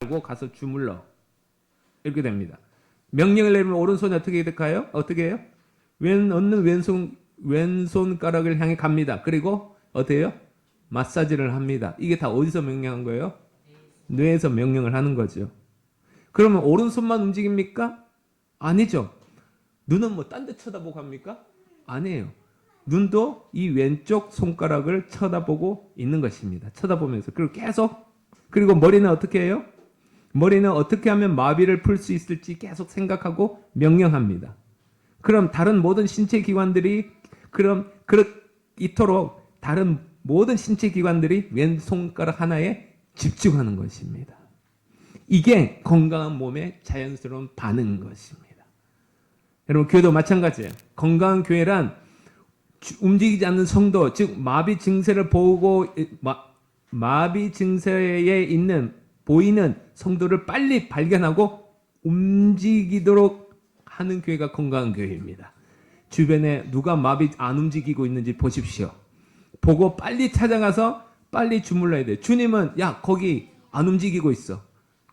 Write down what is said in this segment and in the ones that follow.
하고 가서 주물러. 이렇게 됩니다. 명령을 내리면 오른손이 어떻게 될까요? 어떻게 해요? 얻는 왼손가락을 향해 갑니다. 그리고 어떻게 해요? 마사지를 합니다. 이게 다 어디서 명령한 거예요? 뇌에서 명령을 하는 거죠. 그러면 오른손만 움직입니까? 아니죠. 눈은 뭐 딴 데 쳐다보고 합니까? 아니에요. 눈도 이 왼쪽 손가락을 쳐다보고 있는 것입니다. 쳐다보면서. 그리고 계속. 그리고 머리는 어떻게 해요? 머리는 어떻게 하면 마비를 풀 수 있을지 계속 생각하고 명령합니다. 그럼 다른 모든 신체 기관들이 이토록 다른 모든 신체 기관들이 왼손가락 하나에 집중하는 것입니다. 이게 건강한 몸의 자연스러운 반응인 것입니다. 여러분, 교회도 마찬가지예요. 건강한 교회란 움직이지 않는 성도, 즉 마비 증세를 보고 마비 증세에 있는 보이는 성도를 빨리 발견하고 움직이도록 하는 교회가 건강한 교회입니다. 주변에 누가 마비 안 움직이고 있는지 보십시오. 보고 빨리 찾아가서 빨리 주물러야 돼요. 주님은 야 거기 안 움직이고 있어.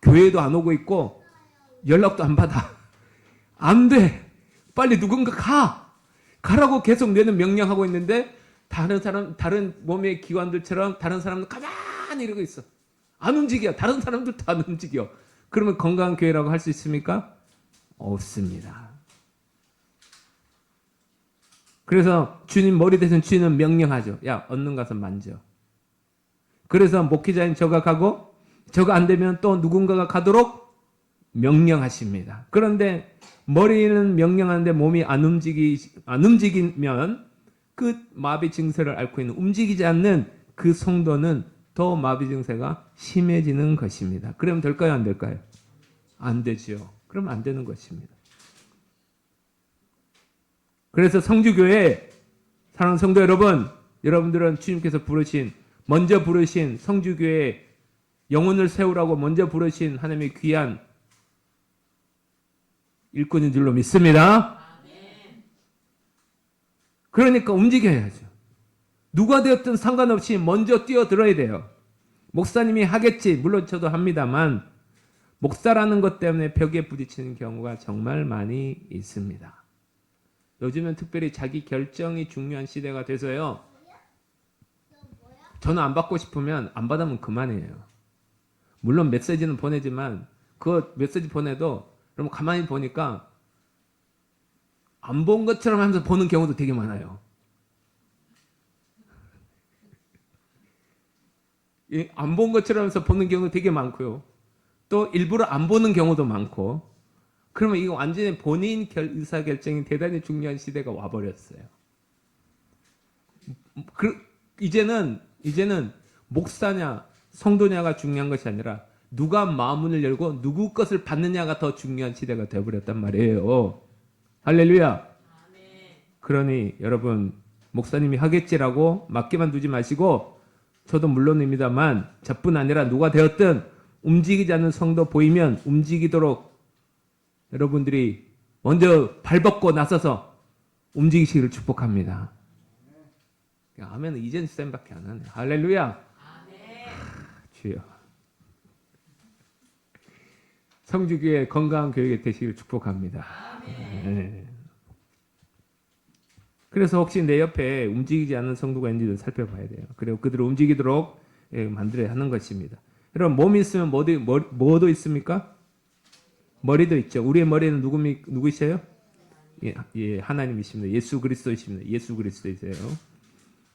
교회도 안 오고 있고 연락도 안 받아. 안 돼. 빨리 누군가 가라고 계속 뇌는 명령하고 있는데 다른 몸의 기관들처럼 다른 사람은 가만히 이러고 있어. 안 움직여. 다른 사람들도 안 움직여. 그러면 건강한 교회라고 할 수 있습니까? 없습니다. 그래서 주님 머리 대신 주님은 명령하죠. 야, 얻는 가서 만져. 그래서 목회자인 저가 가고 저가 안 되면 또 누군가가 가도록 명령하십니다. 그런데 머리는 명령하는데 몸이 안 움직이면 그 마비 증세를 앓고 있는 움직이지 않는 그 성도는 더 마비 증세가 심해지는 것입니다. 그러면 될까요? 안 될까요? 안 되죠. 그럼 안 되는 것입니다. 그래서 성주교회 사랑하는 성도 여러분, 여러분들은 주님께서 먼저 부르신 성주교회 영혼을 세우라고 먼저 부르신 하나님의 귀한 일꾼인 줄로 믿습니다. 그러니까 움직여야죠. 누가 되었든 상관없이 먼저 뛰어들어야 돼요. 목사님이 하겠지. 물론 저도 합니다만 목사라는 것 때문에 벽에 부딪히는 경우가 정말 많이 있습니다. 요즘은 특별히 자기 결정이 중요한 시대가 돼서요. 전화 안 받고 싶으면 안 받으면 그만이에요. 물론 메시지는 보내지만 그 메시지 보내도 그럼 가만히 보니까 안 본 것처럼 하면서 보는 경우도 되게 많아요. 안 본 것처럼 하면서 보는 경우도 되게 많고요. 또 일부러 안 보는 경우도 많고. 그러면 이거 완전히 본인 의사결정이 대단히 중요한 시대가 와버렸어요. 이제는 목사냐 성도냐가 중요한 것이 아니라 누가 마음문을 열고 누구 것을 받느냐가 더 중요한 시대가 되어버렸단 말이에요. 할렐루야. 그러니 여러분 목사님이 하겠지라고 맡기만 두지 마시고 저도 물론입니다만 저뿐 아니라 누가 되었든 움직이지 않는 성도 보이면 움직이도록 여러분들이 먼저 발벗고 나서서 움직이시기를 축복합니다. 아멘은 이전 쌤밖에 안 하네. 할렐루야. 주여. 성주교회 건강한 교육이 되시기를 축복합니다. 네. 그래서 혹시 내 옆에 움직이지 않는 성도가 있는지도 살펴봐야 돼요. 그리고 그들을 움직이도록 만들어야 하는 것입니다. 여러분 몸이 있으면 뭐도 있습니까? 머리도 있죠. 우리의 머리는 누구이세요? 예, 하나님이십니다. 예수 그리스도이십니다. 예수 그리스도이세요.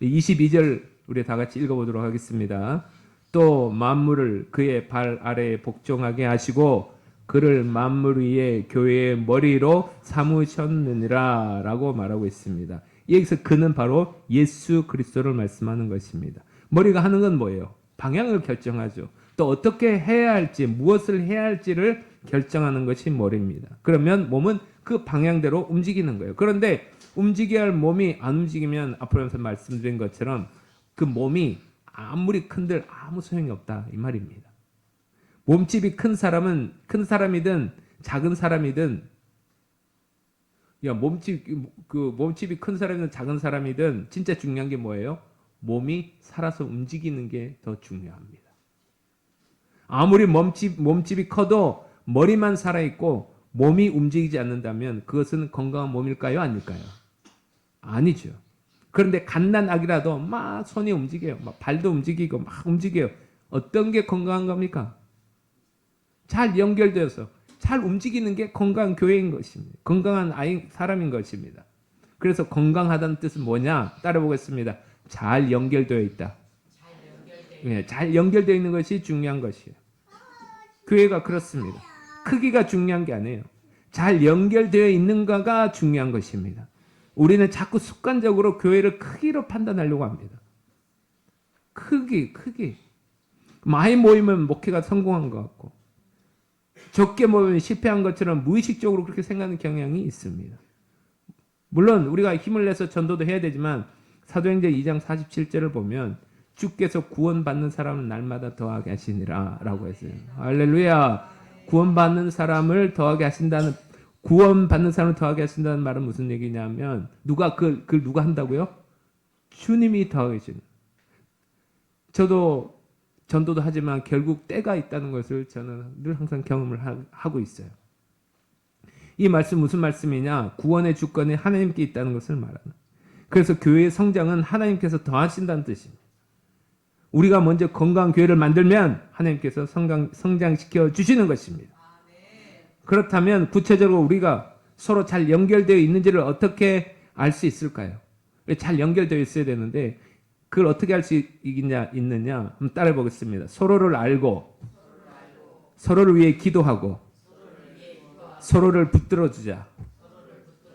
22절 우리 다 같이 읽어보도록 하겠습니다. 또 만물을 그의 발 아래에 복종하게 하시고 그를 만물 위에 교회의 머리로 삼으셨느니라 라고 말하고 있습니다. 여기서 그는 바로 예수 그리스도를 말씀하는 것입니다. 머리가 하는 건 뭐예요? 방향을 결정하죠. 또 어떻게 해야 할지, 무엇을 해야 할지를 결정하는 것이 머리입니다. 그러면 몸은 그 방향대로 움직이는 거예요. 그런데 움직여야 할 몸이 안 움직이면 앞으로 말씀드린 것처럼 그 몸이 아무리 큰들 아무 소용이 없다 이 말입니다. 몸집이 큰 사람이든 작은 사람이든 몸집이 큰 사람이든 작은 사람이든 진짜 중요한 게 뭐예요? 몸이 살아서 움직이는 게 더 중요합니다. 아무리 몸집이 커도 머리만 살아있고 몸이 움직이지 않는다면 그것은 건강한 몸일까요? 아닐까요? 아니죠. 그런데 갓난 아기라도 막 손이 움직여요. 막 발도 움직이고 막 움직여요. 어떤 게 건강한 겁니까? 잘 연결되어서 잘 움직이는 게 건강한 교회인 것입니다. 건강한 사람인 것입니다. 그래서 건강하다는 뜻은 뭐냐? 따라보겠습니다. 잘 연결되어 있다. 잘 연결되어 있는 것이 중요한 것이에요. 교회가 그렇습니다. 크기가 중요한 게 아니에요. 잘 연결되어 있는가가 중요한 것입니다. 우리는 자꾸 습관적으로 교회를 크기로 판단하려고 합니다. 크기. 많이 모이면 목회가 성공한 것 같고 적게 모이면 실패한 것처럼 무의식적으로 그렇게 생각하는 경향이 있습니다. 물론 우리가 힘을 내서 전도도 해야 되지만 사도행전 2장 47절을 보면 주께서 구원받는 사람을 날마다 더하게 하시니라 라고 했어요. 할렐루야. 구원받는 사람을 더하게 하신다는 말은 무슨 얘기냐면 누가 그걸 누가 한다고요? 주님이 더하게 하시는. 저도 전도도 하지만 결국 때가 있다는 것을 저는 늘 항상 경험을 하고 있어요. 이 말씀 무슨 말씀이냐? 구원의 주권이 하나님께 있다는 것을 말하는. 그래서 교회의 성장은 하나님께서 더하신다는 뜻입니다. 우리가 먼저 건강한 교회를 만들면 하나님께서 성장시켜 주시는 것입니다. 그렇다면 구체적으로 우리가 서로 잘 연결되어 있는지를 어떻게 알 수 있을까요? 잘 연결되어 있어야 되는데 그걸 어떻게 할 수 있느냐? 한번 따라해 보겠습니다. 서로를 알고 서로를 위해 기도하고 서로를 붙들어주자.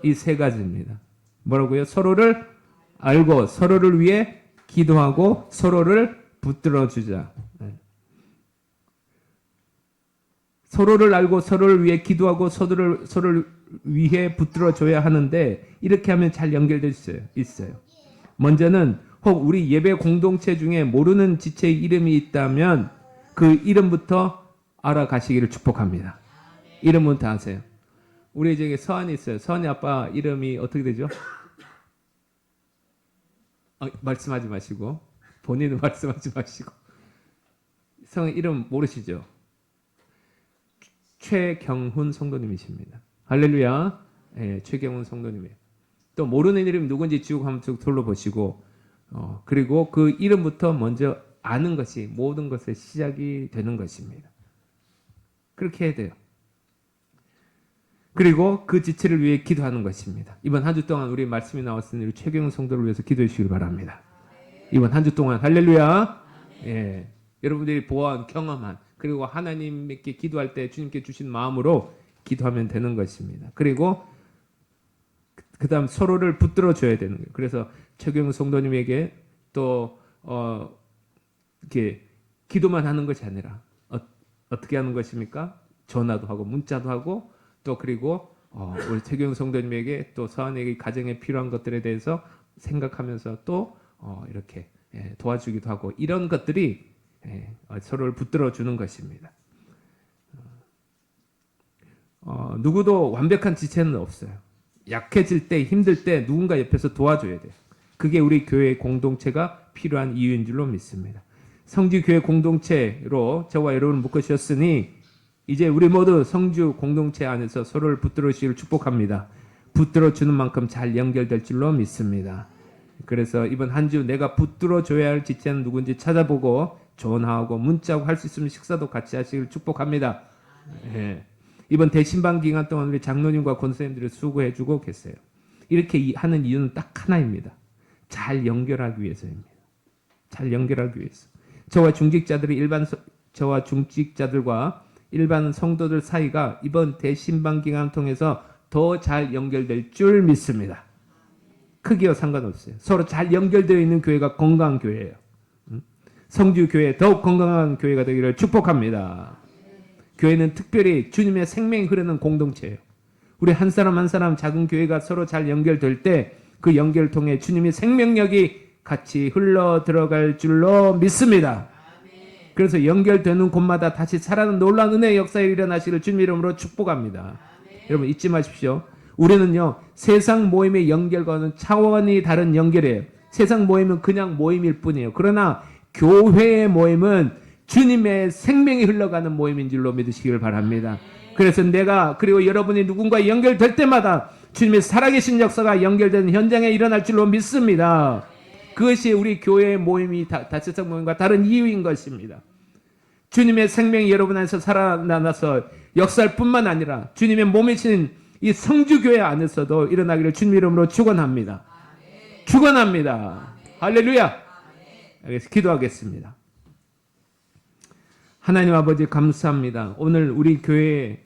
이 세 가지입니다. 뭐라고요? 서로를 알고 서로를 위해 기도하고 서로를 붙들어주자. 서로를 알고 서로를 위해 기도하고 서로를 위해 붙들어줘야 하는데 이렇게 하면 잘 연결될 수 있어요. 먼저는 혹 우리 예배 공동체 중에 모르는 지체의 이름이 있다면 그 이름부터 알아가시기를 축복합니다. 이름부터 아세요. 우리 저기 서한이 있어요. 서한이 아빠 이름이 어떻게 되죠? 말씀하지 마시고 본인은 말씀하지 마시고 성 이름 모르시죠? 최경훈 성도님이십니다. 할렐루야. 예, 최경훈 성도님이에요. 또 모르는 이름이 누군지 지우고 한번 쭉 둘러보시고 그리고 그 이름부터 먼저 아는 것이 모든 것의 시작이 되는 것입니다. 그렇게 해야 돼요. 그리고 그 지체를 위해 기도하는 것입니다. 이번 한 주 동안 우리 말씀이 나왔으니 우리 최경훈 성도를 위해서 기도해 주시길 바랍니다. 이번 한 주 동안 할렐루야. 예, 여러분들이 보아한 경험한 그리고 하나님께 기도할 때 주님께 주신 마음으로 기도하면 되는 것입니다. 그리고 그 다음 서로를 붙들어 줘야 되는 거예요. 그래서 최경훈 성도님에게 또 이렇게 기도만 하는 것이 아니라 어떻게 하는 것입니까? 전화도 하고 문자도 하고 또 그리고 우리 최경훈 성도님에게 또 서한에게 가정에 필요한 것들에 대해서 생각하면서 또 이렇게 도와주기도 하고 이런 것들이 서로를 붙들어 주는 것입니다. 누구도 완벽한 지체는 없어요. 약해질 때 힘들 때 누군가 옆에서 도와줘야 돼요. 그게 우리 교회 공동체가 필요한 이유인 줄로 믿습니다. 성지 교회 공동체로 저와 여러분을 묶으셨으니 이제 우리 모두 성주 공동체 안에서 서로를 붙들어 주시기를 축복합니다. 붙들어 주는 만큼 잘 연결될 줄로 믿습니다. 그래서 이번 한 주 내가 붙들어 줘야 할 지체는 누군지 찾아보고 전화하고 문자하고 할 수 있으면 식사도 같이 하시기를 축복합니다. 예. 이번 대신방 기간 동안 우리 장로님과 권사님들이 수고해주고 계세요. 이렇게 하는 이유는 딱 하나입니다. 잘 연결하기 위해서입니다. 잘 연결하기 위해서. 저와 중직자들과 일반 성도들 사이가 이번 대신방 기간을 통해서 더 잘 연결될 줄 믿습니다. 크기와 상관없어요. 서로 잘 연결되어 있는 교회가 건강한 교회예요. 성주 교회 더욱 건강한 교회가 되기를 축복합니다. 교회는 특별히 주님의 생명이 흐르는 공동체예요. 우리 한 사람 한 사람 작은 교회가 서로 잘 연결될 때 그 연결을 통해 주님의 생명력이 같이 흘러 들어갈 줄로 믿습니다. 그래서 연결되는 곳마다 다시 살아나는 놀라운 은혜의 역사에 일어나시기를 주님 이름으로 축복합니다. 여러분 잊지 마십시오. 우리는요 세상 모임의 연결과는 차원이 다른 연결이에요. 세상 모임은 그냥 모임일 뿐이에요. 그러나 교회의 모임은 주님의 생명이 흘러가는 모임인 줄로 믿으시길 바랍니다. 그래서 그리고 여러분이 누군가 연결될 때마다 주님의 살아계신 역사가 연결되는 현장에 일어날 줄로 믿습니다. 그것이 우리 교회의 모임이 다채성 모임과 다른 이유인 것입니다. 주님의 생명이 여러분 안에서 살아나서 역사할 뿐만 아니라 주님의 몸이신 이 성주교회 안에서도 일어나기를 주님 이름으로 축원합니다. 축원합니다. 할렐루야. 알겠습니다. 기도하겠습니다. 하나님 아버지 감사합니다. 오늘 우리 교회에